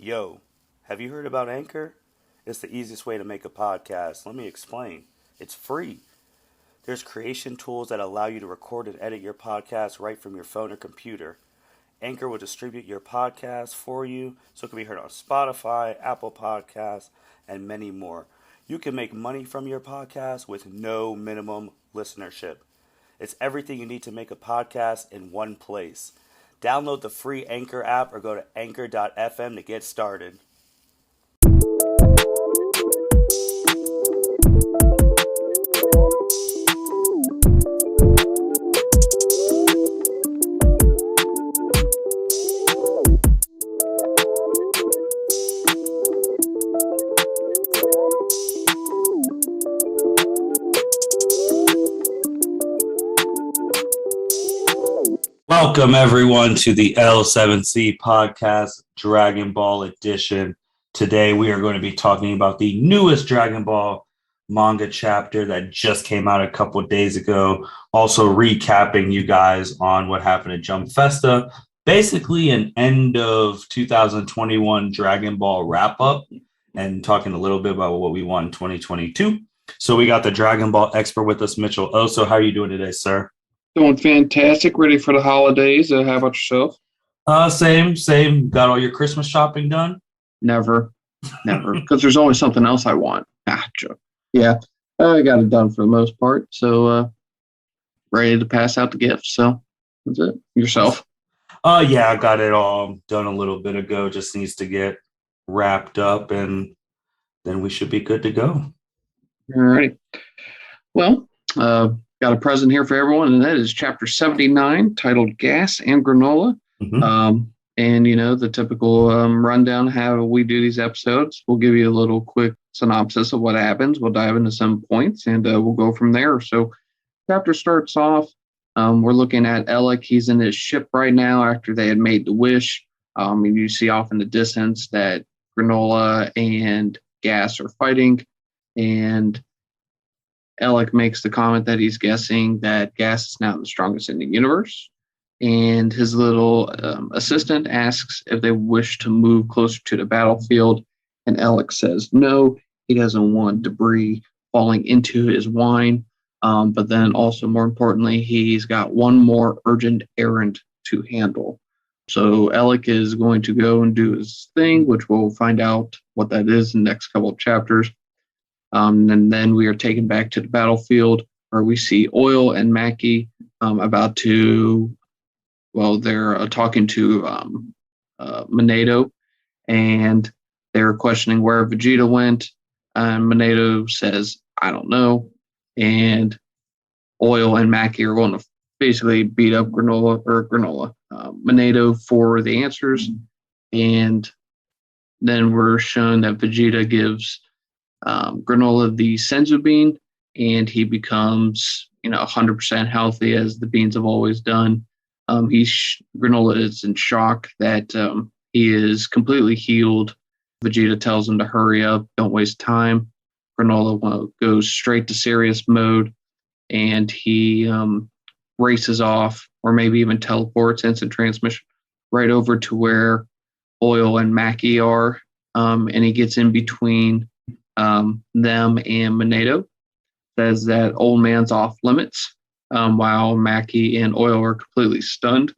Yo, have you heard about Anchor? It's the easiest way to make a podcast. Let me explain. It's free. There's creation tools that allow you to record and edit your podcast right from your phone or computer. Anchor will distribute your podcast for you so it can be heard on Spotify, Apple Podcasts, and many more. You can make money from your podcast with no minimum listenership. It's everything you need to make a podcast in one place. Download the free Anchor app or go to anchor.fm to get started. Welcome, everyone, to the L7C podcast, Dragon Ball edition. Today, we are going to be talking about the newest Dragon Ball Manga Chapter that just came out a couple of days ago. Also, recapping you guys on what happened at Jump Festa. Basically, an end of 2021 Dragon Ball wrap-up and talking a little bit about what we want in 2022. So, we got the Dragon Ball expert with us, Mitchell Oso. How are you doing today, sir? Doing fantastic. Ready for the holidays. How about yourself? Same. Got all your Christmas shopping done? Never. Because there's always something else I want. Joke. Yeah, I got it done for the most part. So, ready to pass out the gifts. So, that's it. Yourself? Yeah, I got it all done a little bit ago. Just needs to get wrapped up, and then we should be good to go. All righty. Well, got a present here for everyone, and that is Chapter 79, titled Gas and Granolah. Mm-hmm. And, the typical rundown, how we do these episodes. We'll give you a little quick synopsis of what happens. We'll dive into some points, and we'll go from there. So, chapter starts off. We're looking at Alec. He's in his ship right now after they had made the wish. And you see off in the distance that Granolah and Gas are fighting, and Alec makes the comment that he's guessing that Gas is now the strongest in the universe. And his little assistant asks if they wish to move closer to the battlefield. And Alec says no, he doesn't want debris falling into his wine. But then also, more importantly, he's got one more urgent errand to handle. So Alec is going to go and do his thing, which we'll find out what that is in the next couple of chapters. And then we are taken back to the battlefield where we see Oil and Mackie about to, they're talking to Monado, and they're questioning where Vegeta went. And Monado says, I don't know. And Oil and Mackie are going to basically beat up Monado for the answers. And then we're shown that Vegeta gives Granolah the Senzu bean, and he becomes 100% healthy, as the beans have always done. Granolah is in shock that he is completely healed. Vegeta tells him to hurry up, don't waste time. Granolah goes straight to serious mode, and he races off, or maybe even teleports, instant transmission, right over to where Oil and Mackie are, and he gets in between them and Monado. Says that old man's off limits, while Mackie and Oil are completely stunned.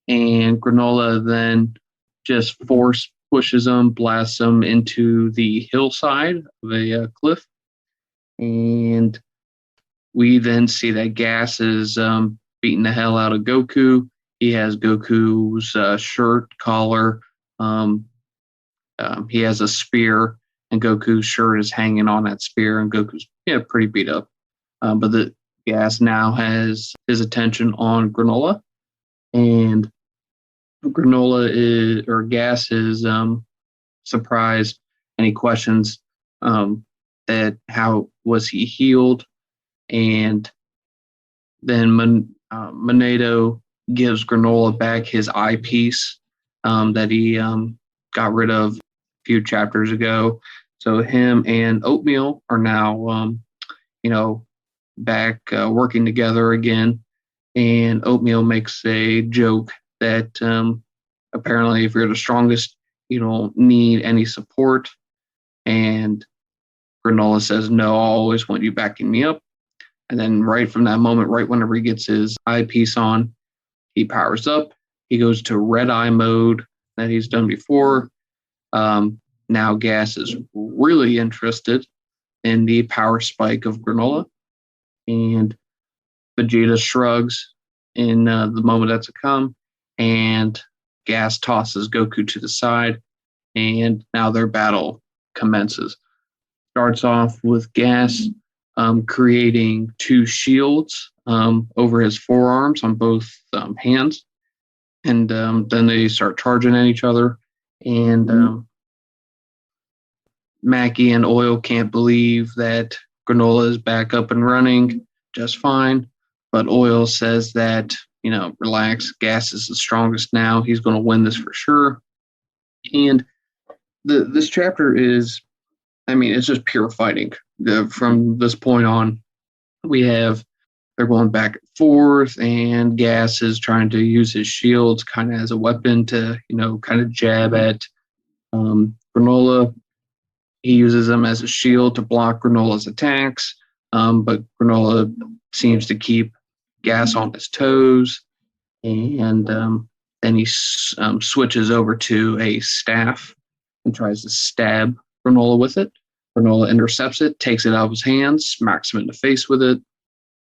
And Granolah then just force pushes him, blasts him into the hillside of a cliff. And we then see that Gas is beating the hell out of Goku. He has Goku's shirt, collar. He has a spear, and Goku's shirt is hanging on that spear, and Goku's pretty beat up. But the Gas now has his attention on Granolah, and Gas is surprised, and he questions that how was he healed, and then Monado gives Granolah back his eyepiece that he got rid of few chapters ago. So him and Oatmeal are now, back working together again. And Oatmeal makes a joke that apparently if you're the strongest you don't need any support. And Granolah says, no, I'll always want you backing me up. And then right from that moment, right whenever he gets his eyepiece on, he powers up. He goes to red eye mode that he's done before. Now Gas is really interested in the power spike of Granolah. And Vegeta shrugs in the moment that's to come. And Gas tosses Goku to the side. And now their battle commences. Starts off with Gas creating two shields over his forearms on both hands. And then they start charging at each other. And Mackie and Oil can't believe that Granolah is back up and running just fine. But Oil says that, relax, Gas is the strongest now. He's going to win this for sure. And this chapter is, it's just pure fighting. From this point on, they're going back and forth, and Gas is trying to use his shields kind of as a weapon to, kind of jab at Granolah. He uses them as a shield to block Granolah's attacks, but Granolah seems to keep Gas on his toes, and then he switches over to a staff and tries to stab Granolah with it. Granolah intercepts it, takes it out of his hands, smacks him in the face with it,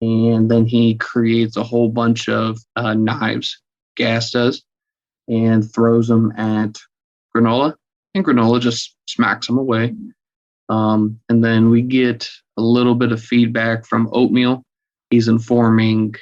and then he creates a whole bunch of knives, Gas does, and throws them at Granolah, and Granolah just smacks him away. And then we get a little bit of feedback from Oatmeal. He's informing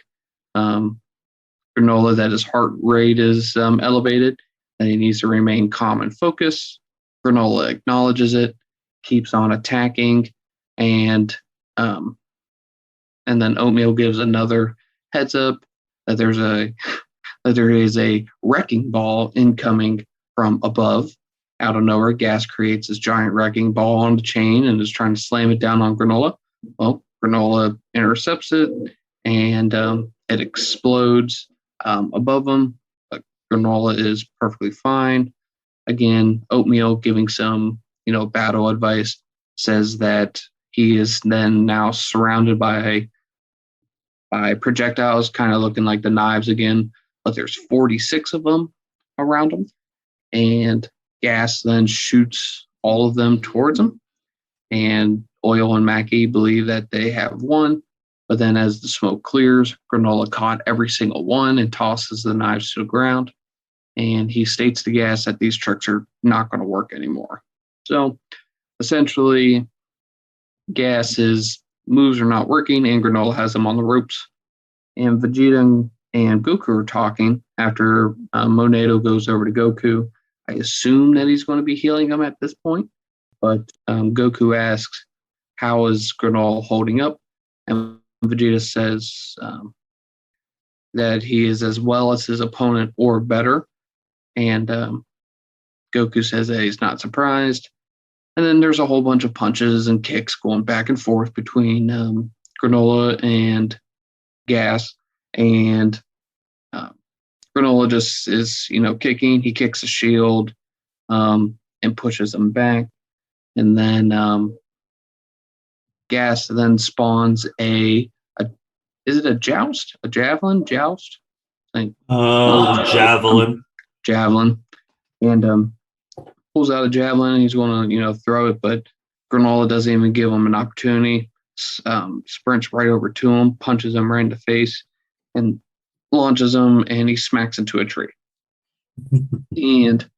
Granolah that his heart rate is elevated, and he needs to remain calm and focused. Granolah acknowledges it, keeps on attacking, and then Oatmeal gives another heads up that there is a wrecking ball incoming from above. Out of nowhere, Gas creates this giant wrecking ball on the chain and is trying to slam it down on Granolah. Well, Granolah intercepts it, and it explodes above him. But Granolah is perfectly fine. Again, Oatmeal giving some, battle advice, says that he is then now surrounded by projectiles, kind of looking like the knives again, but there's 46 of them around him, and Gas then shoots all of them towards him, and Oil and Mackie believe that they have won, but then as the smoke clears, Granolah caught every single one and tosses the knives to the ground, and he states to Gas that these tricks are not going to work anymore. So essentially, Gas's moves are not working, and Granolah has him on the ropes. And Vegeta and Goku are talking after Monado goes over to Goku. I assume that he's going to be healing him at this point, but Goku asks, how is Granolah holding up? And Vegeta says that he is as well as his opponent or better. And Goku says that he's not surprised. And then there's a whole bunch of punches and kicks going back and forth between Granolah and Gas. And Granolah just is, kicking. He kicks a shield and pushes him back. And then Gas then spawns is it a joust? A javelin? Joust? Javelin. Javelin. And pulls out a javelin, and he's going to, throw it, but Granolah doesn't even give him an opportunity. Sprints right over to him, punches him right in the face, and launches him, and he smacks into a tree. And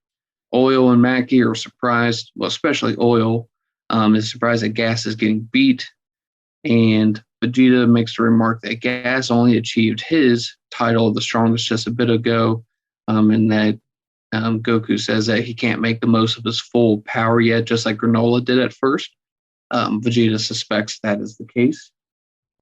Oil and Mackie are surprised, well, especially Oil is surprised that Gas is getting beat. And Vegeta makes the remark that Gas only achieved his title of the strongest just a bit ago, and that Goku says that he can't make the most of his full power yet, just like Granolah did at first. Vegeta suspects that is the case.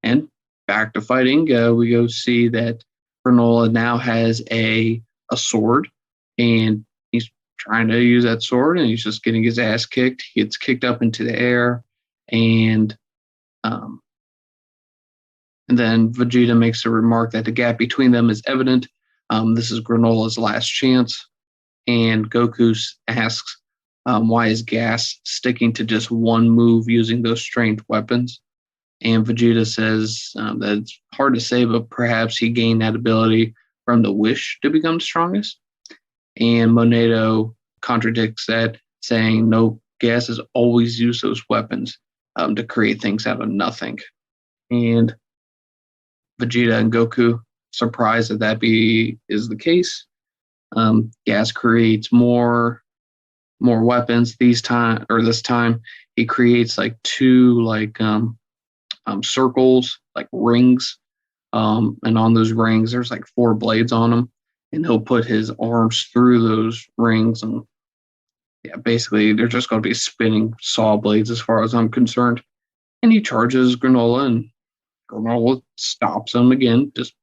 And back to fighting, we go see that Granolah now has a sword, and he's trying to use that sword, and he's just getting his ass kicked. He gets kicked up into the air, and then Vegeta makes a remark that the gap between them is evident. This is Granolah's last chance. and Goku asks, why is Gas sticking to just one move using those strange weapons? And Vegeta says that it's hard to say, but perhaps he gained that ability from the wish to become the strongest. And Monedo contradicts that, saying, no, Gas has always used those weapons to create things out of nothing. And Vegeta and Goku, surprised that is the case. Gas creates more weapons. This time he creates like two circles, like rings, and on those rings there's like 4 blades on them, and he'll put his arms through those rings, and basically they're just going to be spinning saw blades as far as I'm concerned. And he charges Granolah, and Granolah stops him again, just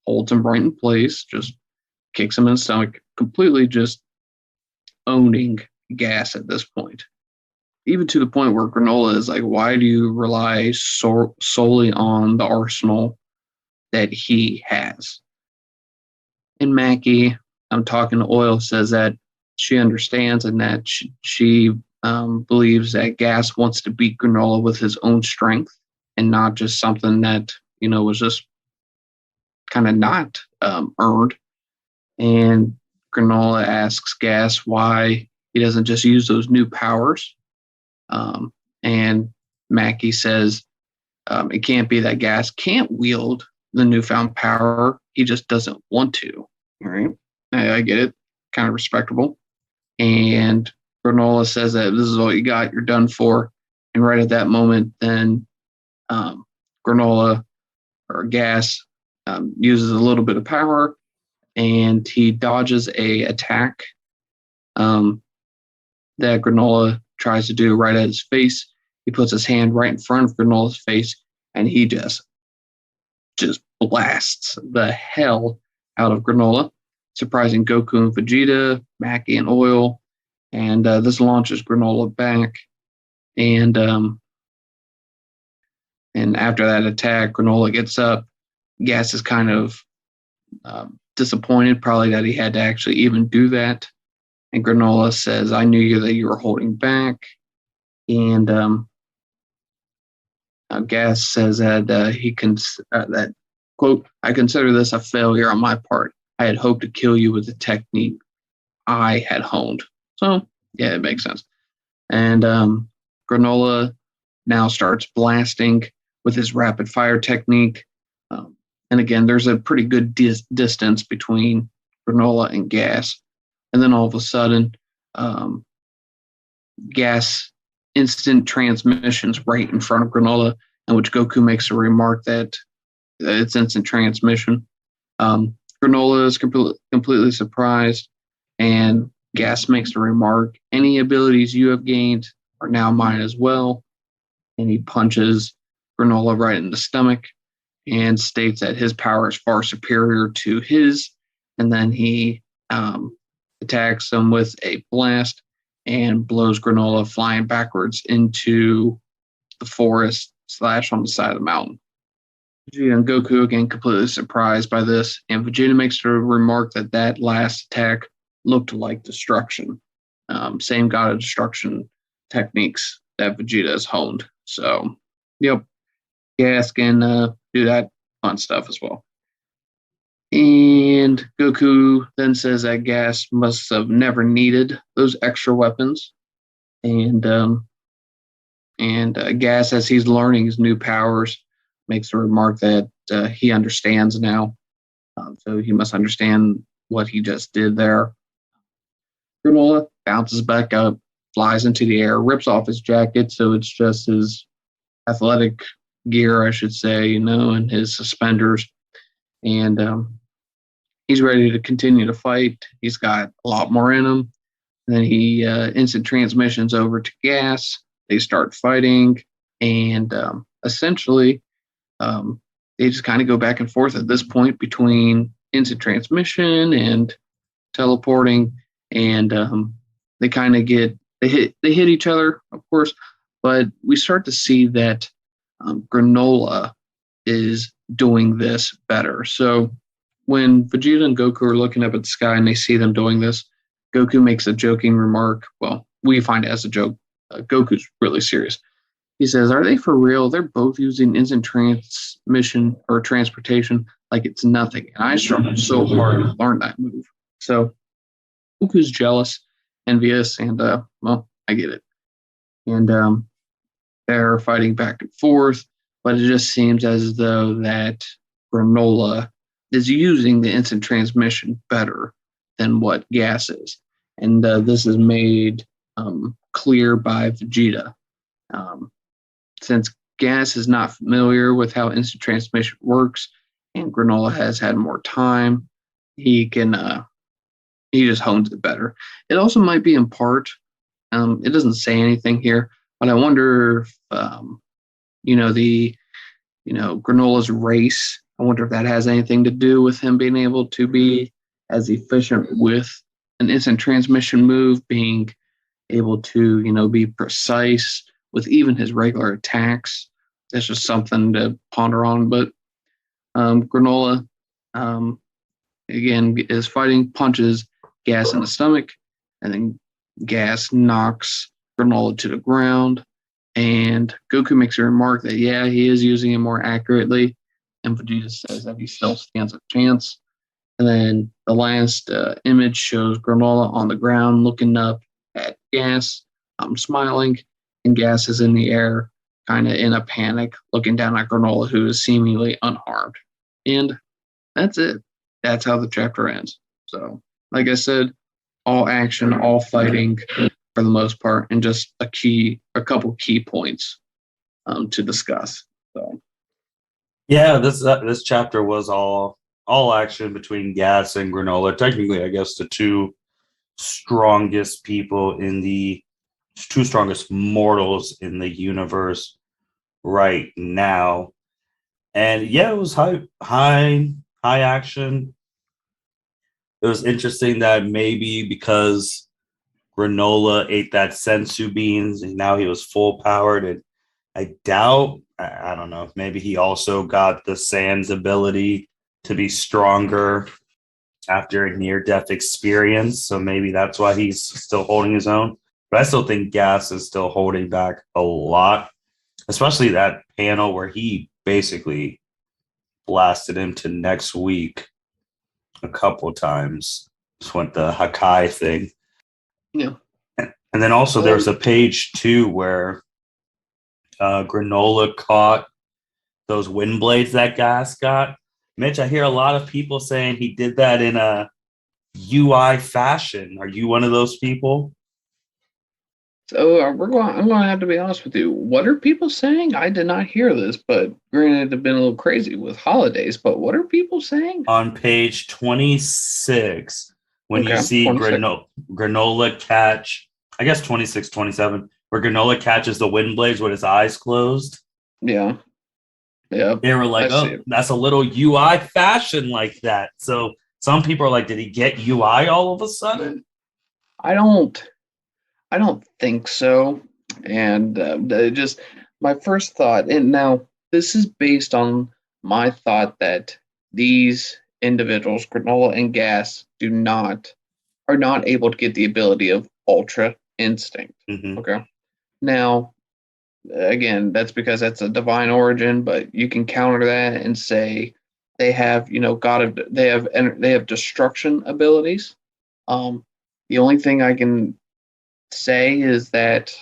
holds him right in place, just kicks him in the stomach, completely just owning Gas at this point. Even to the point where Granolah is like, why do you rely solely on the arsenal that he has? And Mackie, I'm talking to Oil, says that she understands and that she believes that Gas wants to beat Granolah with his own strength and not just something that, was just kind of not earned. And Granolah asks Gas why he doesn't just use those new powers. And Mackie says it can't be that Gas can't wield the newfound power. He just doesn't want to. All right. I get it. Kind of respectable. And Granolah says that this is all you got. You're done for. And right at that moment, then Granolah or Gas uses a little bit of power, and he dodges a attack that Granolah tries to do right at his face. He puts his hand right in front of Granolah's face, and he just blasts the hell out of Granolah, surprising Goku and Vegeta, Mackie and Oil, and this launches Granolah back. And after that attack, Granolah gets up. Gas is kind of disappointed, probably that he had to actually even do that. And Granolah says, I knew that you were holding back. And Gas says that that, quote, I consider this a failure on my part. I had hoped to kill you with the technique I had honed. So, yeah, it makes sense. And Granolah now starts blasting with his rapid fire technique. And again, there's a pretty good distance between Granolah and Gas. And then all of a sudden, Gas instant transmissions right in front of Granolah, in which Goku makes a remark that it's instant transmission. Granolah is completely surprised, and Gas makes a remark, any abilities you have gained are now mine as well. And he punches Granolah right in the stomach and states that his power is far superior to his. And then he attacks him with a blast and blows Granolah flying backwards into the forest / on the side of the mountain. Vegeta and Goku again completely surprised by this, and Vegeta makes a remark that last attack looked like destruction. Same God of Destruction techniques that Vegeta has honed. So, yep, Gas can do that fun stuff as well. And Goku then says that Gas must have never needed those extra weapons. And Gas, as he's learning his new powers, makes a remark that he understands now. So he must understand what he just did there. Granolah bounces back up, flies into the air, rips off his jacket, so it's just his athletic gear, I should say, and his suspenders. And he's ready to continue to fight. He's got a lot more in him. And then he instant transmissions over to Gas. They start fighting, and essentially they just kind of go back and forth at this point between instant transmission and teleporting, and they kind of they hit each other, of course, but we start to see that Granolah is doing this better. So when Vegeta and Goku are looking up at the sky and they see them doing this, Goku makes a joking remark. Well, we find it as a joke. Goku's really serious. He says, "Are they for real? They're both using instant transmission or transportation like it's nothing." And I struggled so hard to learn that move. So Goku's jealous, envious, and well, I get it. And they're fighting back and forth, but it just seems as though that Granolah is using the instant transmission better than what Gas is. And this is made clear by Vegeta. Since Gas is not familiar with how instant transmission works, and Granolah has had more time, he just hones it better. It also might be in part. It doesn't say anything here, but I wonder if Granolah's race. I wonder if that has anything to do with him being able to be as efficient with an instant transmission move, being able to be precise with even his regular attacks. That's just something to ponder on. But Granolah, again, is fighting, punches Gas in the stomach, and then Gas knocks Granolah to the ground. And Goku makes a remark that, yeah, he is using it more accurately. And Vegeta says that he still stands a chance. And then the last image shows Granolah on the ground looking up at Gas, smiling, and Gas is in the air, kind of in a panic, looking down at Granolah, who is seemingly unharmed. And that's it. That's how the chapter ends. So, like I said, all action, all fighting for the most part, and just a couple key points to discuss. So, yeah, this chapter was all action between Gas and Granolah. Technically, I guess the two strongest mortals in the universe right now. And yeah, it was high action. It was interesting that maybe because Granolah ate that sensu beans and now he was full powered, and I doubt, I don't know, maybe he also got the Sans ability to be stronger after a near-death experience, so maybe that's why he's still holding his own. But I still think Gas is still holding back a lot, especially that panel where he basically blasted him to next week a couple times. Just went the Hakai thing. yeah. And then also there's a page too where Granolah caught those wind blades that Gas got. Mitch, I hear a lot of people saying he did that in a UI fashion. Are you one of those people? So I'm going to have to be honest with you. What are people saying? I did not hear this, but granted, I've been a little crazy with holidays. But what are people saying? On page 26, when you see Granolah catch, I guess 26, 27, where Granolah catches the wind blades with his eyes closed. Yeah. Yeah. They were like, oh, that's a little UI fashion like that. So some people are like, did he get UI all of a sudden? I don't think so. And just my first thought, and now this is based on my thought that these individuals, Granolah and Gas, are not able to get the ability of Ultra Instinct. Mm-hmm. Okay. Now, again, that's because that's a divine origin, but you can counter that and say they have, they have destruction abilities. The only thing I can say is that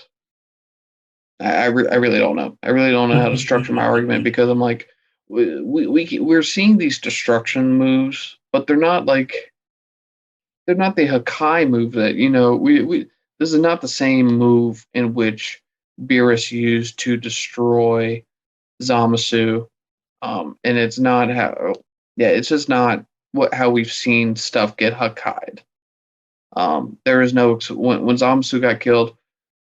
I really don't know. I really don't know how to structure my argument, because I'm like, we're seeing these destruction moves, but they're not the Hakai move that this is not the same move in which Beerus used to destroy Zamasu, and it's not it's just not how we've seen stuff get Hakai'd. There is no when Zamasu got killed,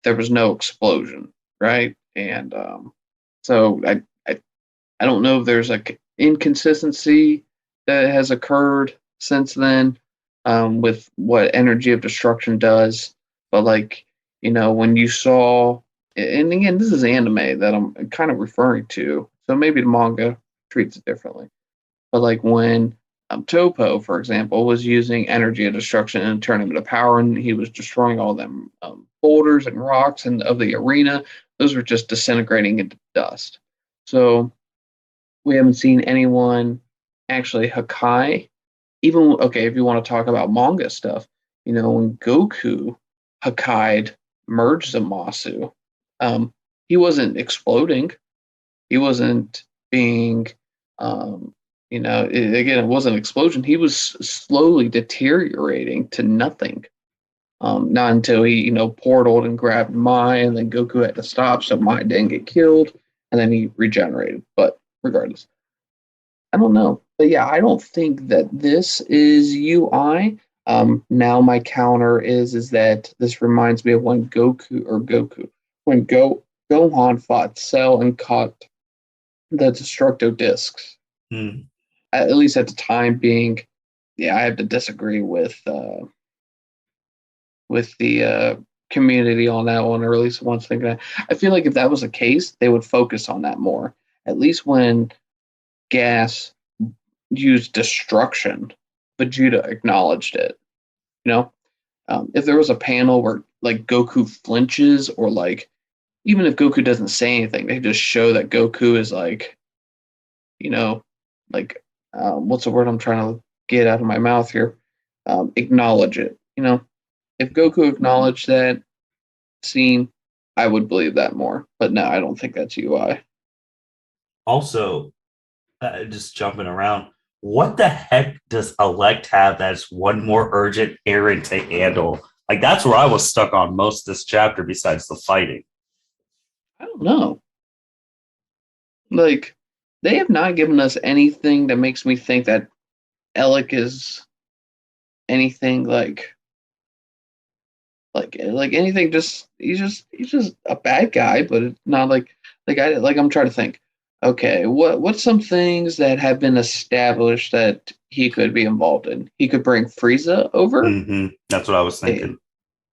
there was no explosion, right? And so I don't know if there's a inconsistency that has occurred since then with what Energy of Destruction does, but when you saw, and again, this is anime that I'm kind of referring to, so maybe the manga treats it differently, but when Topo, for example, was using energy of destruction and turning it into power, and he was destroying all them boulders and rocks and of the arena. Those were just disintegrating into dust. So we haven't seen anyone actually Hakai. Even okay, if you want to talk about manga stuff, when Goku Hakai'd merged Zamasu, he wasn't exploding. He wasn't being, again, it wasn't an explosion. He was slowly deteriorating to nothing. Not until he, portaled and grabbed Mai, and then Goku had to stop so Mai didn't get killed, and then he regenerated. But regardless, I don't know. But yeah, I don't think that this is UI. Now my counter is that this reminds me of when Gohan fought Cell and caught the Destructo discs. At least at the time being, yeah, I have to disagree with the community on that one, or at least one thing that I feel like if that was the case, they would focus on that more. At least when Gas used destruction, Vegeta acknowledged it. If there was a panel where like Goku flinches, or like even if Goku doesn't say anything, they just show that Goku is like, what's the word I'm trying to get out of my mouth here? Acknowledge it. If Goku acknowledged that scene, I would believe that more. But no, I don't think that's UI. Also, just jumping around, what the heck does Elect have that's one more urgent errand to handle? Like, that's where I was stuck on most of this chapter besides the fighting. I don't know. Like, they have not given us anything that makes me think that Alec is anything like anything. He's just a bad guy, but it's not I'm trying to think. Okay, what's some things that have been established that he could be involved in? He could bring Frieza over. Mm-hmm. That's what I was thinking.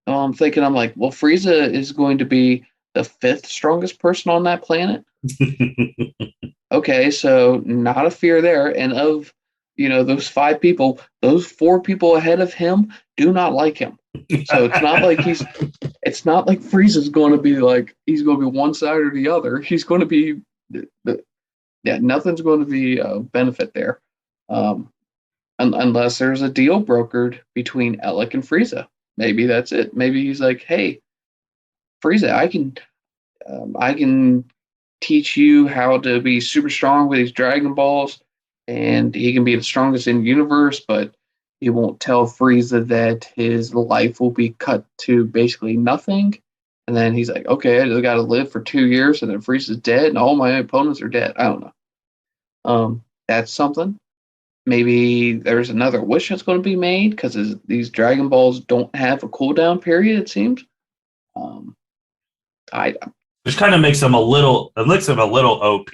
I'm like, well, Frieza is going to be the 5th strongest person on that planet. Okay, so not a fear there. And of those 5 people, those 4 people ahead of him do not like him. So it's not like Frieza's going to be like he's going to be one side or the other. He's going to be nothing's going to be a benefit there, unless there's a deal brokered between Alec and Frieza. Maybe that's it. Maybe he's like, hey, Frieza, I can teach you how to be super strong with these Dragon Balls, and he can be the strongest in the universe, but he won't tell Frieza that his life will be cut to basically nothing. And then he's like, okay, I just got to live for 2 years, and then Frieza's dead, and all my opponents are dead. I don't know. That's something. Maybe there's another wish that's going to be made because these Dragon Balls don't have a cooldown period, it seems. Which kind of makes him a little OP.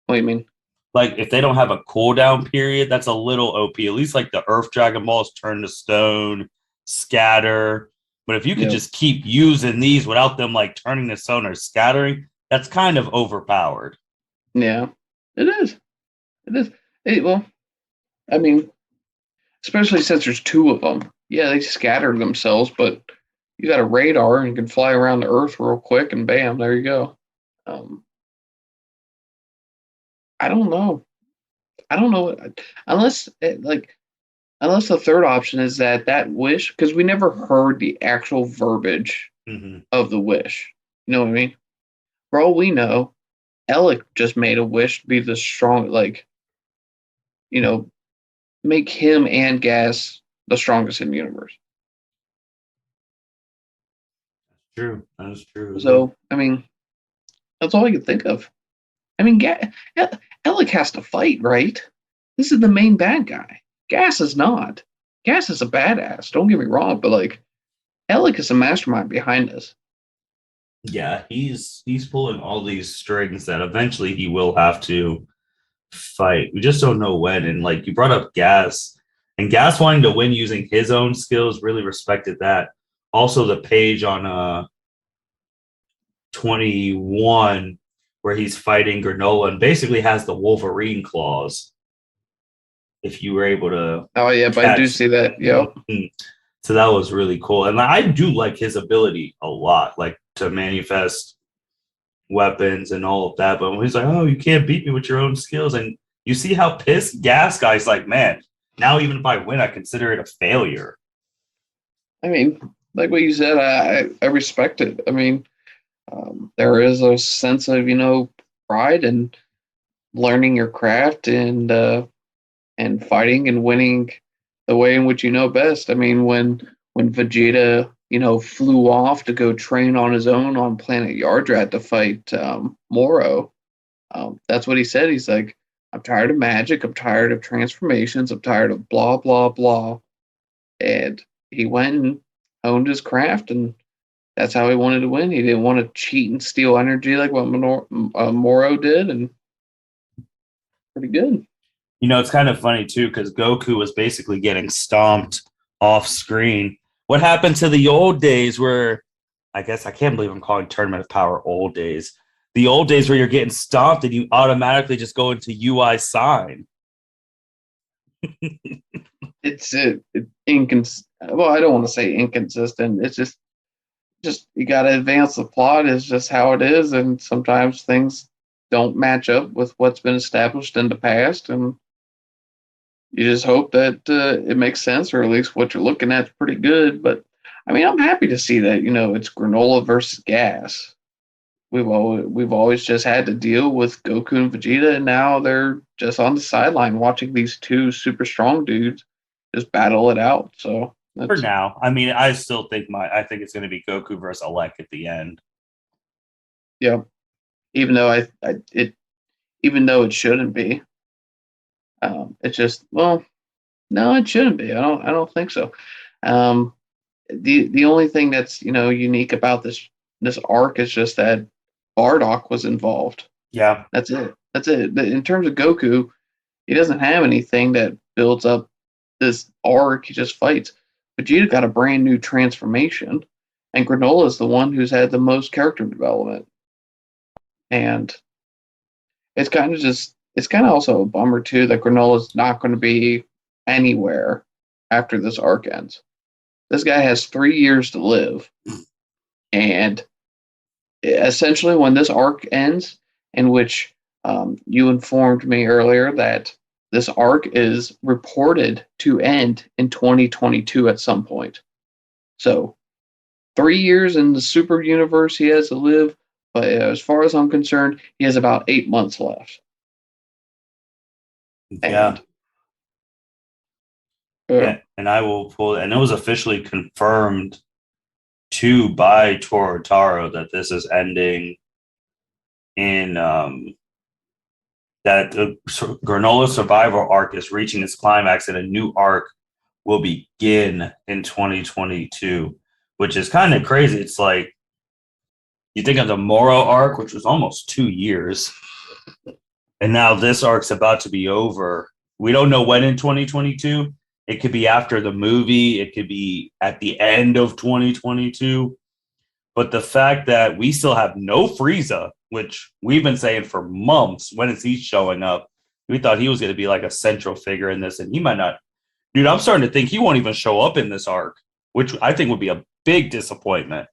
What do you mean? Like, if they don't have a cooldown period, that's a little OP. At least like the Earth Dragon Balls turn to stone, scatter. But if you could just keep using these without them like turning to stone or scattering, that's kind of overpowered. Yeah, it is. It is. Well, I mean, especially since there's 2 of them. Yeah, they scatter themselves, but you got a radar and you can fly around the Earth real quick, and bam, there you go. I don't know. Unless the 3rd option is that wish, because we never heard the actual verbiage of the wish. You know what I mean? For all we know, Alec just made a wish to be the strong, make him and Gas the strongest in the universe. True. That is true. So, I mean, that's all I can think of. I mean, Alec has to fight, right? This is the main bad guy. Gas is not. Gas is a badass. Don't get me wrong, but Alec is a mastermind behind this. Yeah, he's pulling all these strings that eventually he will have to fight. We just don't know when. And like you brought up Gas, and Gas wanting to win using his own skills, really respected that. Also, the page on 21 where he's fighting Granolah and basically has the Wolverine claws. If you were able to, oh yeah, but I do see that. Yep. So that was really cool, and I do like his ability a lot, like to manifest weapons and all of that. But when he's like, "Oh, you can't beat me with your own skills," and you see how pissed Gas Guy's like, "Man, now even if I win, I consider it a failure." I mean, like what you said, I respect it. I mean, there is a sense of pride in learning your craft and fighting and winning the way in which you know best. I mean, when Vegeta flew off to go train on his own on planet Yardrat to fight Moro, that's what he said. He's like, I'm tired of magic, I'm tired of transformations, I'm tired of blah blah blah. And he went and honed his craft, and that's how he wanted to win. He didn't want to cheat and steal energy like what Moro did, and pretty good. It's kind of funny too because Goku was basically getting stomped off screen. What happened to the old days where, I guess I can't believe I'm calling Tournament of Power old days. The old days where you're getting stomped and you automatically just go into UI sign. It's well, I don't want to say inconsistent. It's just you got to advance the plot. Is just how it is, and sometimes things don't match up with what's been established in the past, and you just hope that it makes sense, or at least what you're looking at is pretty good. But I mean, I'm happy to see that it's Granolah versus Gas. We've always just had to deal with Goku and Vegeta, and now they're just on the sideline watching these two super strong dudes just battle it out. So for now, I mean, I still think I think it's going to be Goku versus Alec at the end. Yeah, even though even though it shouldn't be, it's just no, it shouldn't be. I don't think so. The only thing that's unique about this arc is just that Bardock was involved. Yeah, that's it. That's it. In terms of Goku, he doesn't have anything that builds up this arc. He just fights. Vegeta got a brand new transformation, and Granolah is the one who's had the most character development. And it's kind of also a bummer too that Granola's not going to be anywhere after this arc ends. This guy has 3 years to live, and essentially when this arc ends, in which you informed me earlier that this arc is reported to end in 2022 at some point. So 3 years in the super universe he has to live, but as far as I'm concerned, he has about 8 months left. Yeah. And I will pull, and it was officially confirmed too by Torotaro that this is ending in that the Granolah survival arc is reaching its climax and a new arc will begin in 2022, which is kind of crazy. It's like you think of the Moro arc, which was almost 2 years, and now this arc's about to be over. We don't know when in 2022. It could be after the movie. It could be at the end of 2022. But the fact that we still have no Frieza, which we've been saying for months, when is he showing up? We thought he was going to be like a central figure in this, and he might not. Dude, I'm starting to think he won't even show up in this arc, which I think would be a big disappointment.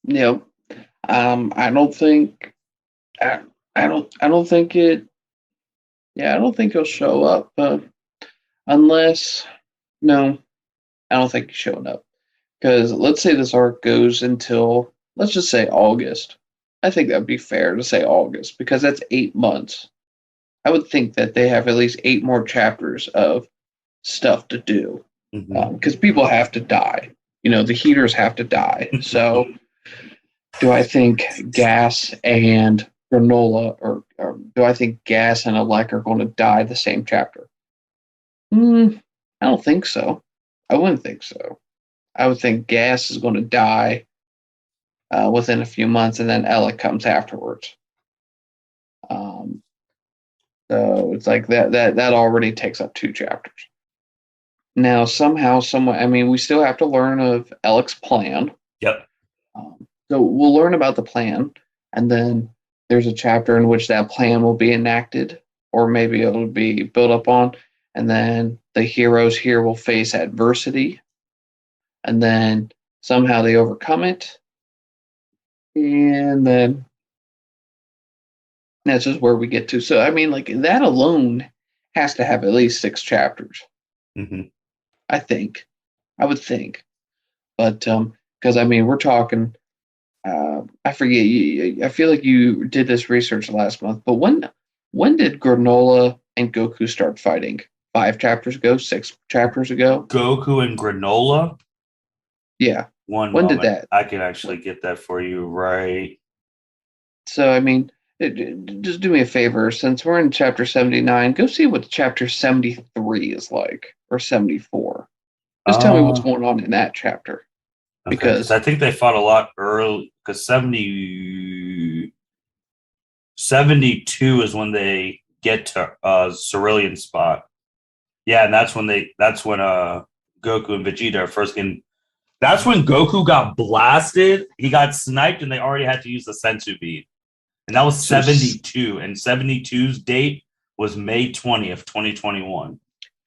Yeah. I don't think it. Yeah, I don't think he'll show up, unless no, I don't think he's showing up. Because let's say this arc goes until, let's just say August. I think that would be fair to say August because that's 8 months. I would think that they have at least 8 more chapters of stuff to do because people have to die. The heaters have to die. So do I think Gas and Granolah or do I think Gas and Alec are going to die the same chapter? I don't think so. I wouldn't think so. I would think Gas is going to die within a few months, and then Alec comes afterwards. So it's like that already takes up 2 chapters. Now, somehow, I mean, we still have to learn of Alec's plan. Yep. So we'll learn about the plan, and then there's a chapter in which that plan will be enacted, or maybe it'll be built up on, and then the heroes here will face adversity, and then somehow they overcome it, and then that's just where we get to. So I mean, like that alone has to have at least 6 chapters. Mm-hmm. I would think, but because I mean, we're talking. I forget. I feel like you did this research last month, but when did Granolah and Goku start fighting? 5 chapters ago, 6 chapters ago. Goku and Granolah. Yeah. One When did moment. that? I can actually get that for you right. So I mean, just do me a favor. Since we're in chapter 79, go see what chapter 73 is like, or 74. Just tell me what's going on in that chapter. Okay, because I think they fought a lot early. Because 72 is when they get to Cerulean spot. Yeah, and that's when Goku and Vegeta are first getting. That's when Goku got blasted. He got sniped, and they already had to use the Sensu beam. And that was 72. And 72's date was May 20th, 2021.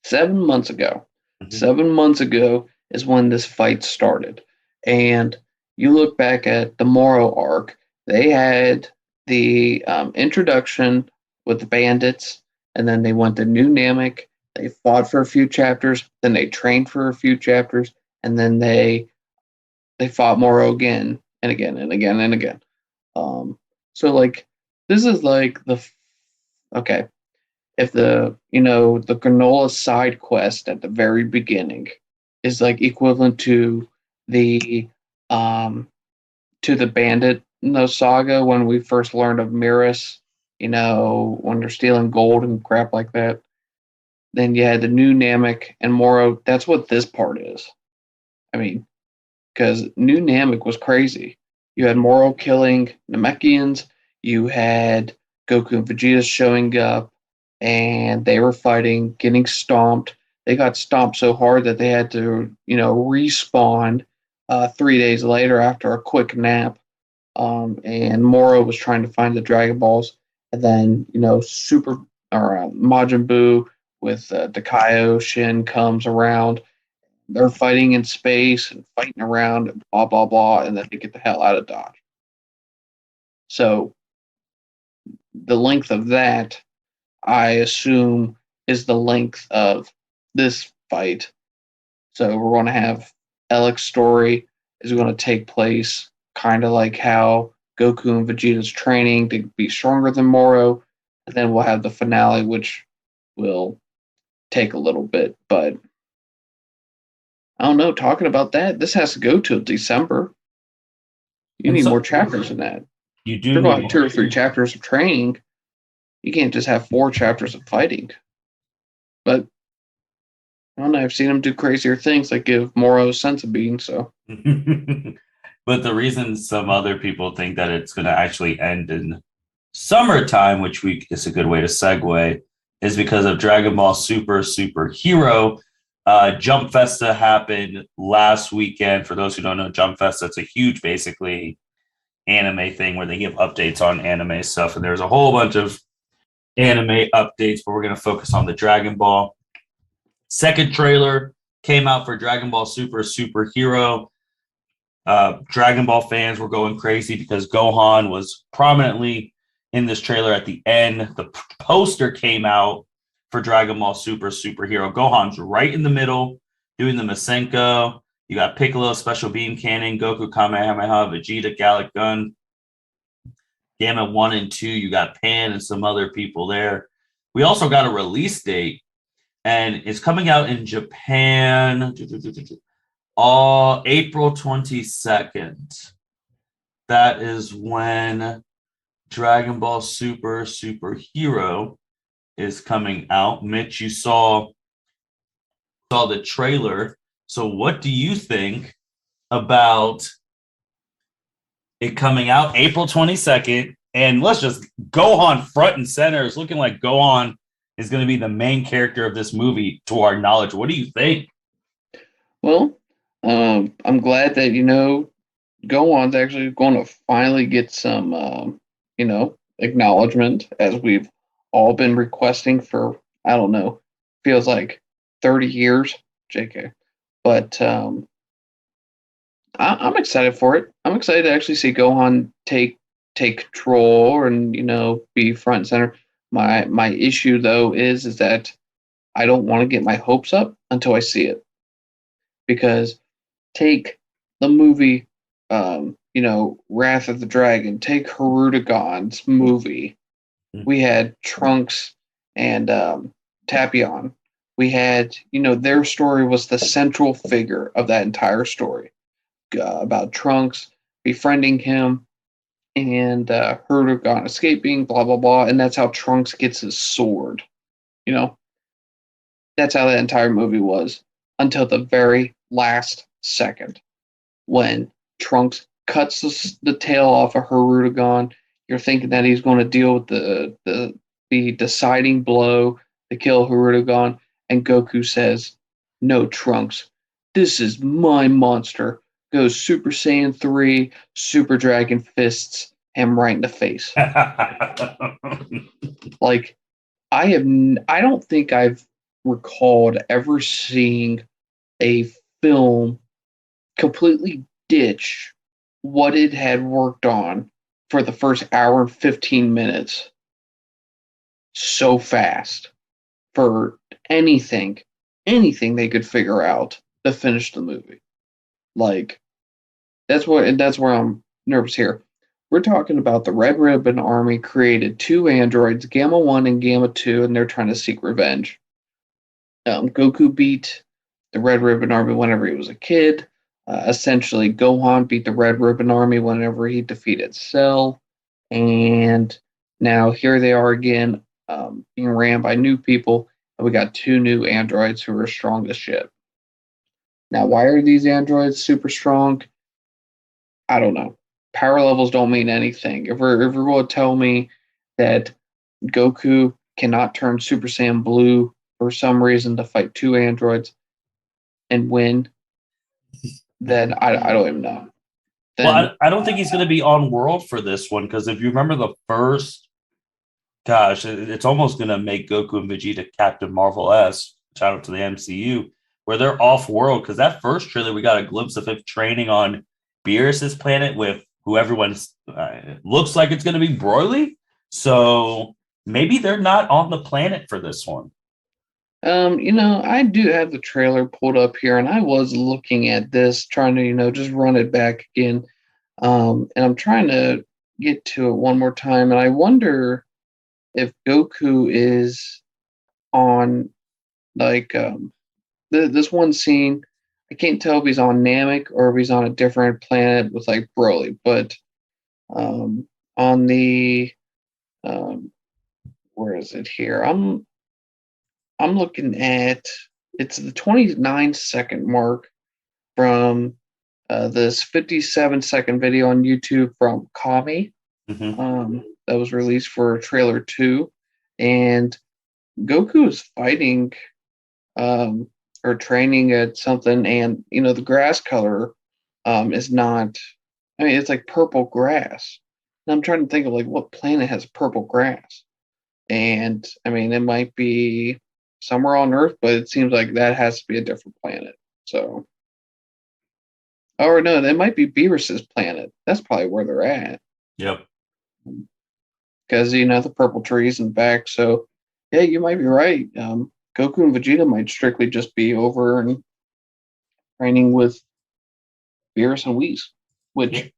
7 months ago. Mm-hmm. 7 months ago is when this fight started. And you look back at the Moro arc, they had the introduction with the bandits, and then they went to New Namek. They fought for a few chapters, then they trained for a few chapters, and then they fought Moro again and again and again and again. So like this is like okay. If the Granolah side quest at the very beginning is like equivalent to the bandit saga when we first learned of Miras, when they're stealing gold and crap like that, then you had the New Namek and Moro. That's what this part is. I mean, because New Namek was crazy. You had Moro killing Namekians. You had Goku and Vegeta showing up, and they were fighting, getting stomped. They got stomped so hard that they had to, respawn 3 days later after a quick nap. And Moro was trying to find the Dragon Balls, and then Majin Buu with Dakaio Shin comes around. They're fighting in space and fighting around and blah blah blah, and then they get the hell out of Dodge. So the length of that, I assume, is the length of this fight. So we're going to have Alec's story is going to take place kind of like how Goku and Vegeta's training to be stronger than Moro, and then we'll have the finale, which will take a little bit, but I don't know. Talking about that, this has to go till December. You need more chapters than that. You do. You're going to have 2 or 3 chapters of training. You can't just have 4 chapters of fighting. But I don't know. I've seen them do crazier things, like give Moro sense of being. So. But the reason some other people think that it's going to actually end in summertime, which is a good way to segue, is because of Dragon Ball Super Super Hero. Jump Festa happened last weekend. For those who don't know, Jump Festa, it's a huge, basically, anime thing where they give updates on anime stuff. And there's a whole bunch of anime updates, but we're going to focus on the Dragon Ball. Second trailer came out for Dragon Ball Super Super Hero. Dragon Ball fans were going crazy because Gohan was prominently in this trailer at the end. The poster came out for Dragon Ball Super Super Hero. Gohan's right in the middle doing the Masenko. You got Piccolo, Special Beam Cannon, Goku, Kamehameha, Vegeta, Gallic Gun, Gamma 1 and 2. You got Pan and some other people there. We also got a release date, and it's coming out in Japan April 22nd. That is when Dragon Ball Super Super Hero is coming out. Mitch, you saw the trailer. So what do you think about it coming out April 22nd? And let's just Gohan front and center. It's looking like Gohan is going to be the main character of this movie, to our knowledge. What do you think? Well, I'm glad that, Gohan's actually going to finally get some, acknowledgement, as we've all been requesting for, I don't know, feels like 30 years. JK. But I'm excited for it. I'm excited to actually see Gohan take control and be front and center. My issue though is that I don't want to get my hopes up until I see it, because take the movie, Wrath of the Dragon. Take Hirudegan's movie. We had Trunks and Tapion. We had, their story was the central figure of that entire story, about Trunks befriending him and Hirudegan escaping, blah, blah, blah. And that's how Trunks gets his sword. That's how that entire movie was until the very last second when Trunks cuts the tail off of Hirudegan. You're thinking that he's going to deal with the deciding blow to kill Hirudegan, and Goku says, "No, Trunks, this is my monster." Goes Super Saiyan 3, Super Dragon fists him right in the face. Like, I don't think I've recalled ever seeing a film completely ditch what it had worked on for the first hour and 15 minutes so fast for anything they could figure out to finish the movie. Like, that's where I'm nervous here. We're talking about the Red Ribbon Army created 2 androids, Gamma 1 and Gamma 2, and they're trying to seek revenge. Goku beat the Red Ribbon Army whenever he was a kid. Essentially, Gohan beat the Red Ribbon Army whenever he defeated Cell. And now here they are again, being ran by new people. And we got 2 new androids who are strong as shit. Now, why are these androids super strong? I don't know. Power levels don't mean anything. If you're going to tell me that Goku cannot turn Super Saiyan Blue for some reason to fight 2 androids and win, then I don't even know. Well, I don't think he's going to be on world for this one, because if you remember the first, gosh, it's almost going to make Goku and Vegeta Captain Marvel-esque. Shout out to the MCU, where they're off world, because that first trailer we got a glimpse of him training on Beerus's planet with who everyone's looks like it's going to be Broly. So maybe they're not on the planet for this one. I do have the trailer pulled up here, and I was looking at this, trying to, just run it back again. And I'm trying to get to it one more time, and I wonder if Goku is on, like, this one scene. I can't tell if he's on Namek or if he's on a different planet with, like, Broly, but on the, where is it here? I'm looking at, it's the 29-second mark from this 57-second video on YouTube from Kami. That was released for trailer 2, and Goku is fighting or training at something, and the grass color is not, it's like purple grass. And I'm trying to think of, like, what planet has purple grass, and it might be somewhere on Earth, but it seems like that has to be a different planet. So, or no, that might be Beerus's planet. That's probably where they're at. Yep. Because the purple trees and back. So, yeah, you might be right. Goku and Vegeta might strictly just be over and training with Beerus and Whis, which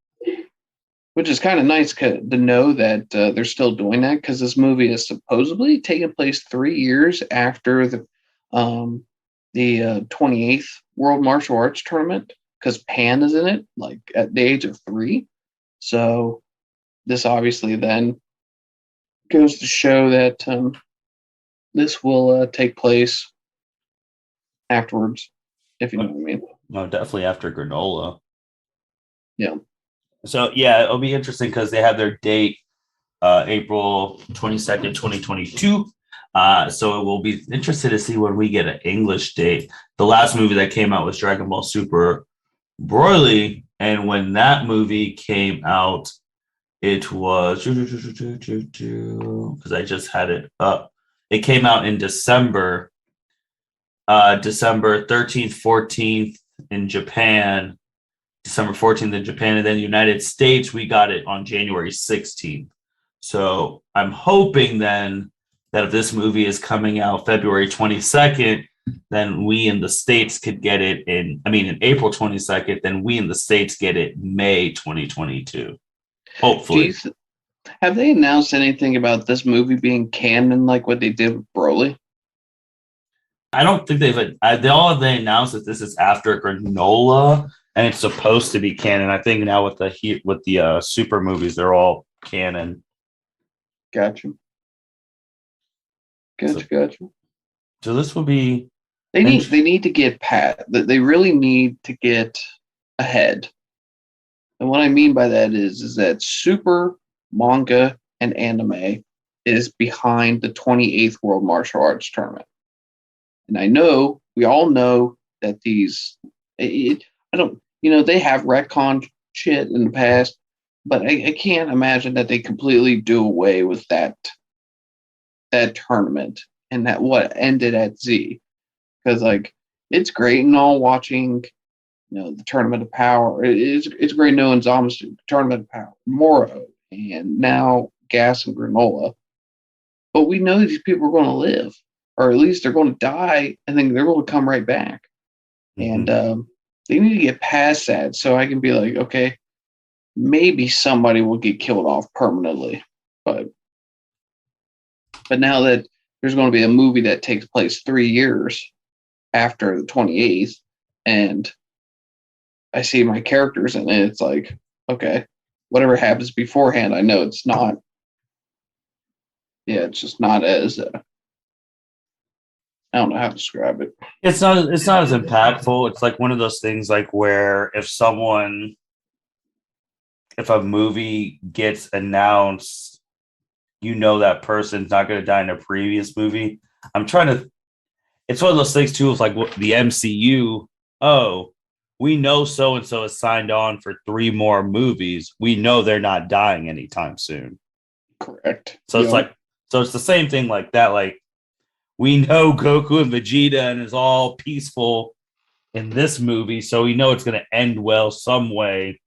is kind of nice to know that they're still doing that, because this movie is supposedly taking place 3 years after the 28th World Martial Arts Tournament, because Pan is in it, like, at the age of 3. So this obviously then goes to show that this will take place afterwards, if you know what I mean. No, definitely after Granolah. Yeah. So, yeah, it'll be interesting because they have their date April 22nd, 2022. So it will be interesting to see when we get an English date. The last movie that came out was Dragon Ball Super Broly. And when that movie came out, It was because I just had it up. It came out in December, December 13th, 14th in Japan, December 14th in Japan, and then the United States, we got it on January 16th. So I'm hoping then that if this movie is coming out February 22nd, then we in the States could get it in April 22nd, then we in the States get it May 2022. Hopefully. Have they announced anything about this movie being canon like what they did with Broly? I don't think they announced that this is after Granolah and it's supposed to be canon. I think now with the super movies, they're all canon. Gotcha. So this will be. They need to get they really need to get ahead. And what I mean by that is that super manga and anime is behind the 28th World Martial Arts Tournament. And we all know that they have retcon shit in the past, but I can't imagine that they completely do away with that tournament and that what ended at Z. Because it's great and all watching, the Tournament of Power. It's great knowing Zamasu, Tournament of Power, Moro, and now Gas and Granolah. But we know these people are going to live, or at least they're going to die, and then they're going to come right back. Mm-hmm. And they need to get past that so I can be like, okay, maybe somebody will get killed off permanently. But now that there's going to be a movie that takes place 3 years after the 28th, and I see my characters in it, it's like, okay, whatever happens beforehand, I know it's not. Yeah, it's just not as. I don't know how to describe it. It's not as impactful. It's like one of those things like where if a movie gets announced, that person's not going to die in a previous movie. It's one of those things too, of like what the MCU. Oh, we know so and so is signed on for 3 more movies. We know they're not dying anytime soon. Correct. So it's the same thing like that. Like we know Goku and Vegeta and is all peaceful in this movie, so we know it's going to end well some way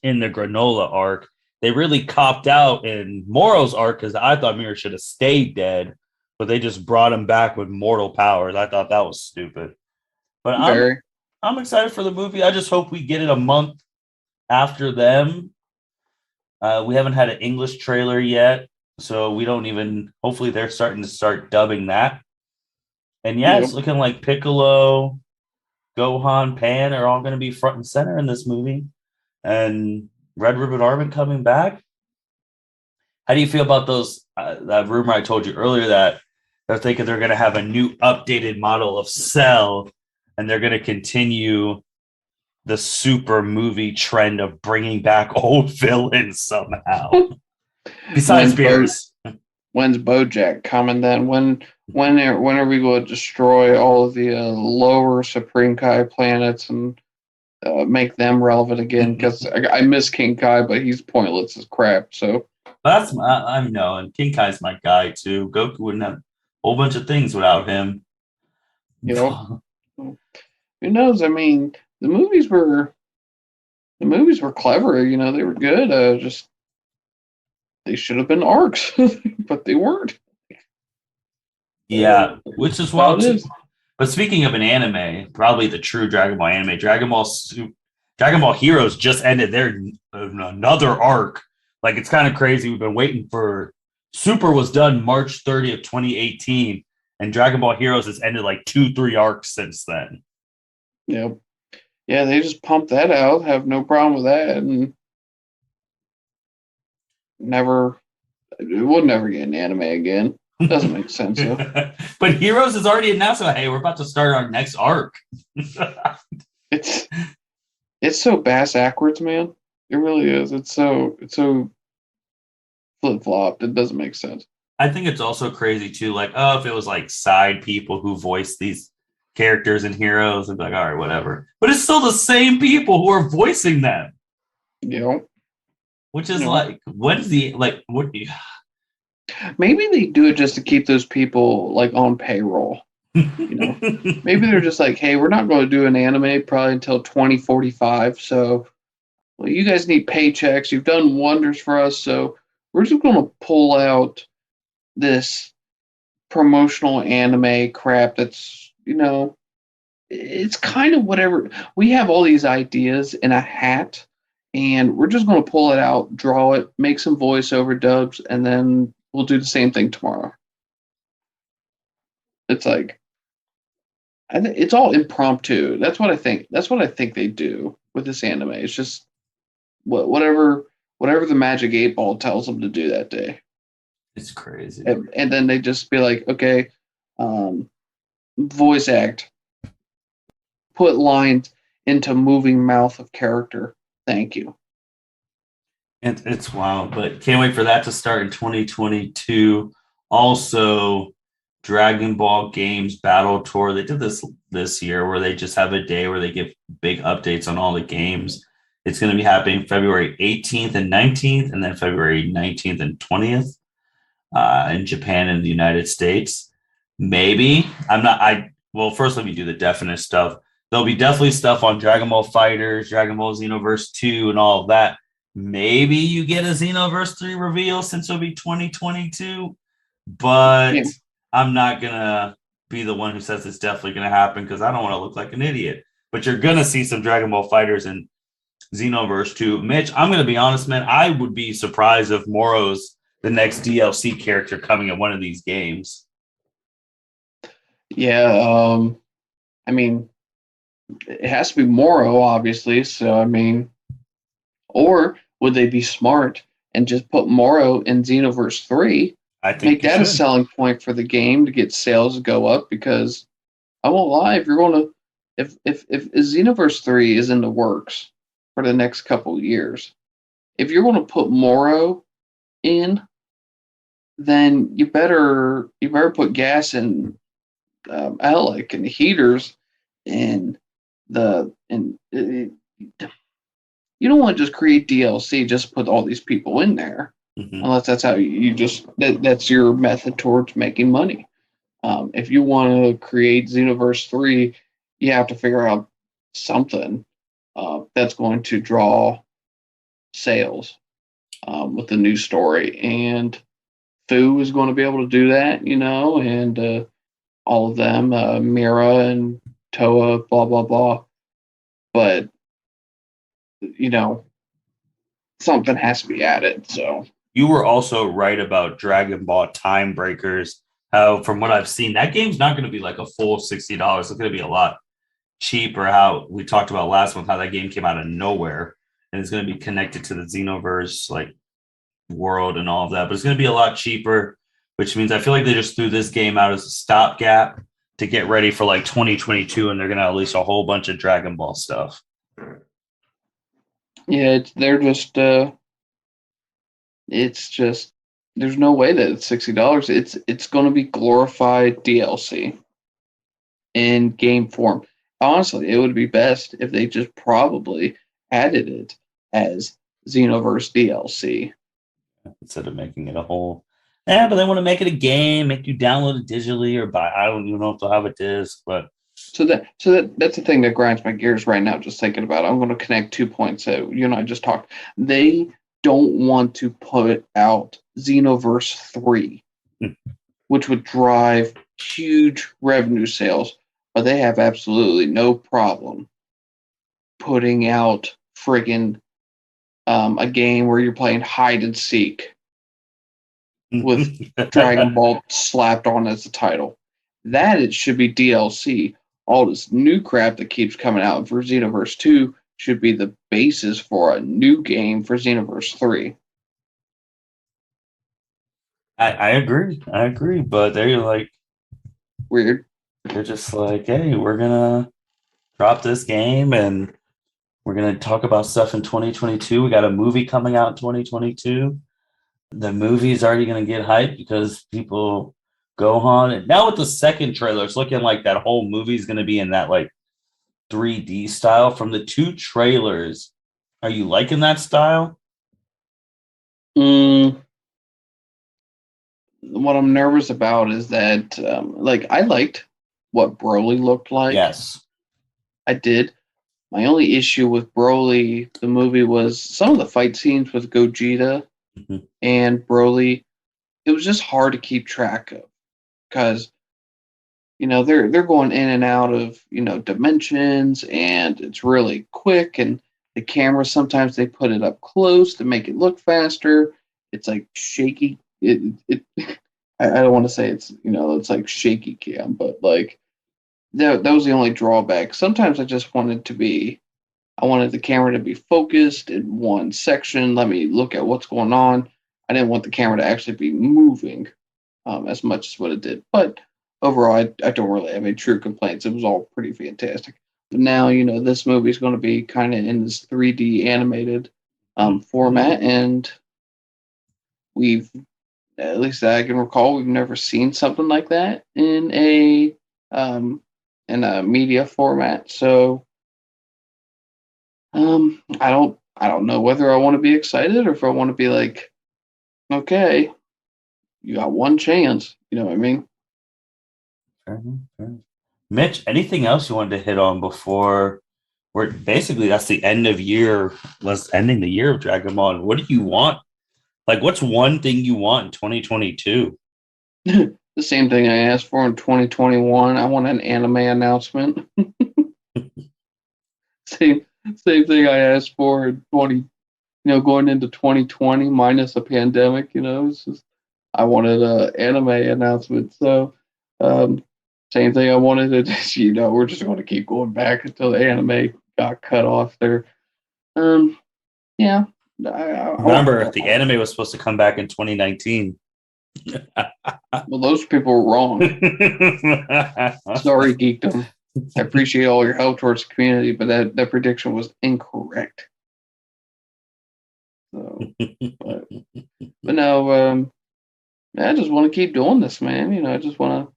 in the Granolah arc. They really copped out in Moro's arc because I thought Mira should have stayed dead, but they just brought him back with mortal powers. I thought that was stupid. But I'm excited for the movie. I just hope we get it a month after them. We haven't had an English trailer yet, so we don't even. Hopefully, they're starting to dubbing that. And it's looking like Piccolo, Gohan, Pan are all going to be front and center in this movie. And Red Ribbon Army coming back. How do you feel about those? That rumor I told you earlier that they're thinking they're going to have a new updated model of Cell, and they're going to continue the super movie trend of bringing back old villains somehow. Besides Beerus. When's BoJack coming then? When are we going to destroy all of the lower Supreme Kai planets and make them relevant again? Because I miss King Kai, but he's pointless as crap. So I know, and King Kai's my guy too. Goku wouldn't have a whole bunch of things without him. Who knows? I mean, the movies were clever. They were good. Just they should have been arcs, but they weren't. Yeah, which is wild too. But speaking of an anime, probably the true Dragon Ball anime, Dragon Ball Heroes just ended their another arc. Like, it's kind of crazy. We've been waiting for Super was done March 30th, 2018, and Dragon Ball Heroes has ended like 2-3 arcs since then. Yep. Yeah, they just pumped that out. Have no problem with that, and we'll never get an anime again. Doesn't make sense. But Heroes has already announced, hey, we're about to start our next arc. It's so bass backwards, man. It really is. It's so flip-flopped. It doesn't make sense. I think it's also crazy too. Like, if it was like side people who voice these characters in Heroes, I'd be like, all right, whatever. But it's still the same people who are voicing them. Yeah. which is like, what is the like? What? Maybe they do it just to keep those people like on payroll. Maybe they're just like, hey, we're not going to do an anime probably until 2045. So, well, you guys need paychecks. You've done wonders for us. So, we're just going to pull out this promotional anime crap that's, it's kind of whatever. We have all these ideas in a hat, and we're just going to pull it out, draw it, make some voiceover dubs, and then we'll do the same thing tomorrow. It's like, it's all impromptu. That's what I think. That's what I think they do with this anime. It's just whatever the Magic 8 Ball tells them to do that day. It's crazy. And then they just be like, okay, voice act, put lines into moving mouth of character. Thank you. And it's wild, but can't wait for that to start in 2022. Also, Dragon Ball Games Battle Tour. They did this year where they just have a day where they give big updates on all the games. It's going to be happening February 18th and 19th, and then February 19th and 20th in Japan and the United States. Maybe. Well, first let me do the definite stuff. There'll be definitely stuff on Dragon Ball FighterZ, Dragon Ball Xenoverse 2, and all of that. Maybe you get a Xenoverse 3 reveal since it'll be 2022, but I'm not going to be the one who says it's definitely going to happen because I don't want to look like an idiot. But you're going to see some Dragon Ball FighterZ and Xenoverse 2. Mitch, I'm going to be honest, man. I would be surprised if Moro's the next DLC character coming in one of these games. Yeah, I mean, it has to be Moro, obviously. So, I mean, or would they be smart and just put Moro in Xenoverse 3? I think make that a selling point for the game to get sales to go up, because I won't lie, if you're going to if Xenoverse 3 is in the works for the next couple of years, if you're going to put Moro in, then you better put gas in Alec and the heaters and you don't want to just create DLC just put all these people in there. Mm-hmm. Unless that's how that's your method towards making money. If you want to create Xenoverse 3, you have to figure out something that's going to draw sales with the new story. And Fu is going to be able to do that, and all of them, Mira and Toa, blah, blah, blah. But, something has to be added, so... You were also right about Dragon Ball Time Breakers. How, from what I've seen, that game's not going to be like a full $60. It's going to be a lot cheaper. How we talked about last month, how that game came out of nowhere, and it's going to be connected to the Xenoverse world and all of that. But it's going to be a lot cheaper, which means I feel like they just threw this game out as a stopgap to get ready for 2022, and they're going to release a whole bunch of Dragon Ball stuff. Yeah, it's just there's no way that it's $60. It's going to be glorified DLC in game form. Honestly, it would be best if they just probably added it as Xenoverse DLC instead of making it a whole. Yeah, but they want to make it a game, make you download it digitally or buy. I don't even know if they'll have a disc, but so that's the thing that grinds my gears right now. Just thinking about it. I'm going to connect 2 points that you and I just talked. They don't want to put out Xenoverse 3, which would drive huge revenue sales, but they have absolutely no problem putting out friggin' a game where you're playing hide and seek with Dragon Ball slapped on as the title. That it should be DLC. All this new crap that keeps coming out for Xenoverse 2 should be the basis for a new game for Xenoverse 3. I agree, but they're weird. They're just hey, we're gonna drop this game and we're gonna talk about stuff in 2022. We got a movie coming out in 2022. The movie is already gonna get hyped because people Gohan, and now with the second trailer, it's looking like that whole movie is gonna be in that 3D style from the 2 trailers. Are you liking that style? Mm, what I'm nervous about is that, I liked what Broly looked like. Yes. I did. My only issue with Broly, the movie, was some of the fight scenes with Gogeta Mhm. and Broly. It was just hard to keep track of because they're going in and out of dimensions, and it's really quick. And the camera, sometimes they put it up close to make it look faster. It's like shaky. It I don't want to say it's like shaky cam, but like that was the only drawback. Sometimes I wanted the camera to be focused in one section. Let me look at what's going on. I didn't want the camera to actually be moving as much as what it did. But overall, I don't really have any true complaints. It was all pretty fantastic. But now, this movie is going to be kind of in this 3D animated format, and we've, at least that I can recall, we've never seen something like that um, in a media format. So I don't know whether I want to be excited or if I want to be like, okay, you got one chance. You know what I mean? Fair enough, fair enough. Mitch, anything else you wanted to hit on before we're basically that's the end of year, let's ending the year of Dragon Ball. And what do you want? Like, what's one thing you want in 2022? The same thing I asked for in 2021. I want an anime announcement. Same thing I asked for in going into 2020 minus a pandemic. It's just I wanted an anime announcement. So um, same thing I wanted to. We're just going to keep going back until the anime got cut off there. Um, yeah, I want. Remember, the anime was supposed to come back in 2019. Well, those people were wrong. Sorry, geekdom. I appreciate all your help towards the community, but that prediction was incorrect. So, but no, I just want to keep doing this, man. I just want to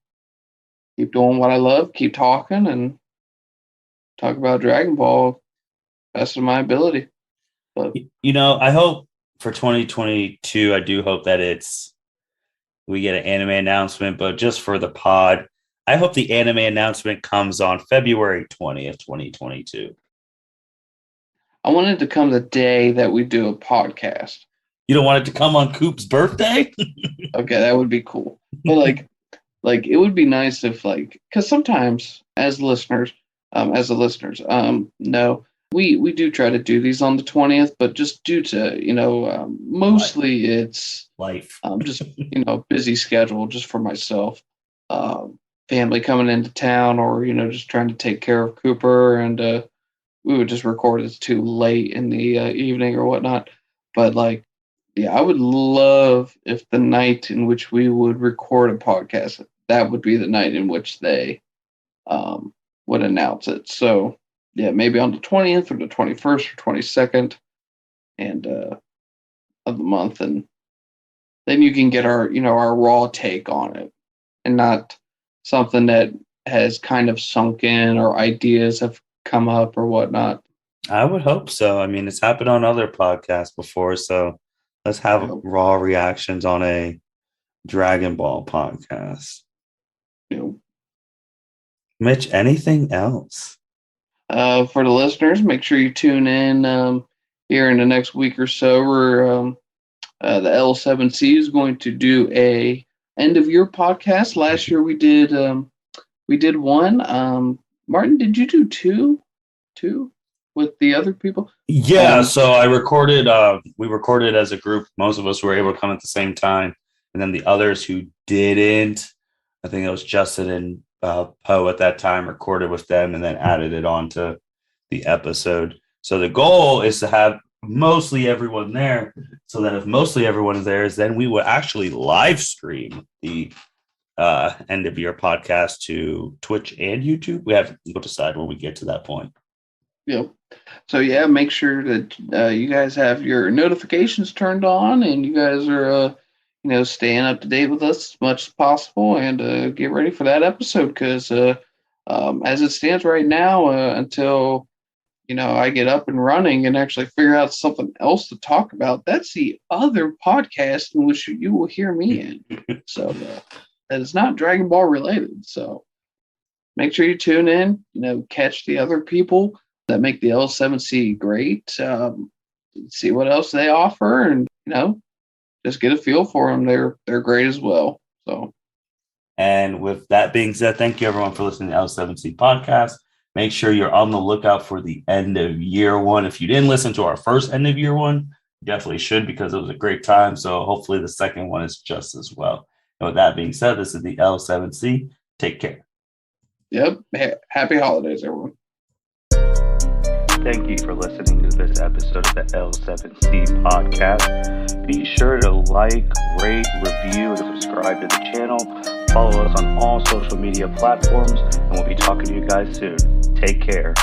keep doing what I love, keep talking, and talk about Dragon Ball best of my ability. But I hope for 2022, I do hope that we get an anime announcement, but just for the pod, I hope the anime announcement comes on February 20th, 2022. I wanted to come the day that we do a podcast. You don't want it to come on Coop's birthday? Okay, that would be cool. But like it would be nice if because sometimes as the listeners know, we do try to do these on the 20th, but just due to mostly it's life, just busy schedule just for myself, family coming into town, or just trying to take care of Cooper, and we would just record it too late in the evening or whatnot. But yeah, I would love if the night in which we would record a podcast, that would be the night in which they would announce it. So yeah, maybe on the 20th or the 21st or 22nd and of the month, and then you can get our raw take on it, and not something that has kind of sunk in or ideas have come up or whatnot. I would hope so. I mean, it's happened on other podcasts before, so let's have raw reactions on a Dragon Ball podcast. Mitch, anything else? For the listeners, make sure you tune in here in the next week or so. Where the L7C is going to do a end of year podcast. Last year we did one. Martin, did you do two with the other people? Yeah, so I recorded. We recorded as a group. Most of us were able to come at the same time, and then the others who didn't, I think it was Justin and Poe at that time, recorded with them and then added it on to the episode. So the goal is to have mostly everyone there, so that if mostly everyone is there, then we will actually live stream the end of year podcast to Twitch and YouTube. We'll decide when we get to that point. Yep. So yeah, make sure that you guys have your notifications turned on, and you guys are staying up to date with us as much as possible, and get ready for that episode, because as it stands right now, until I get up and running and actually figure out something else to talk about, that's the other podcast in which you will hear me in. So that is not Dragon Ball related. So make sure you tune in, catch the other people that make the L7C great. See what else they offer, and just get a feel for them. They're great as well. So, and with that being said, thank you everyone for listening to L7C podcast. Make sure you're on the lookout for the end of year one. If you didn't listen to our first end of year one, you definitely should, because it was a great time. So hopefully the second one is just as well. And with that being said, this is the L7C. Take care. Yep. Happy holidays, everyone. Thank you for listening to this episode of the L7C podcast. Be sure to like, rate, review, and subscribe to the channel. Follow us on all social media platforms, and we'll be talking to you guys soon. Take care.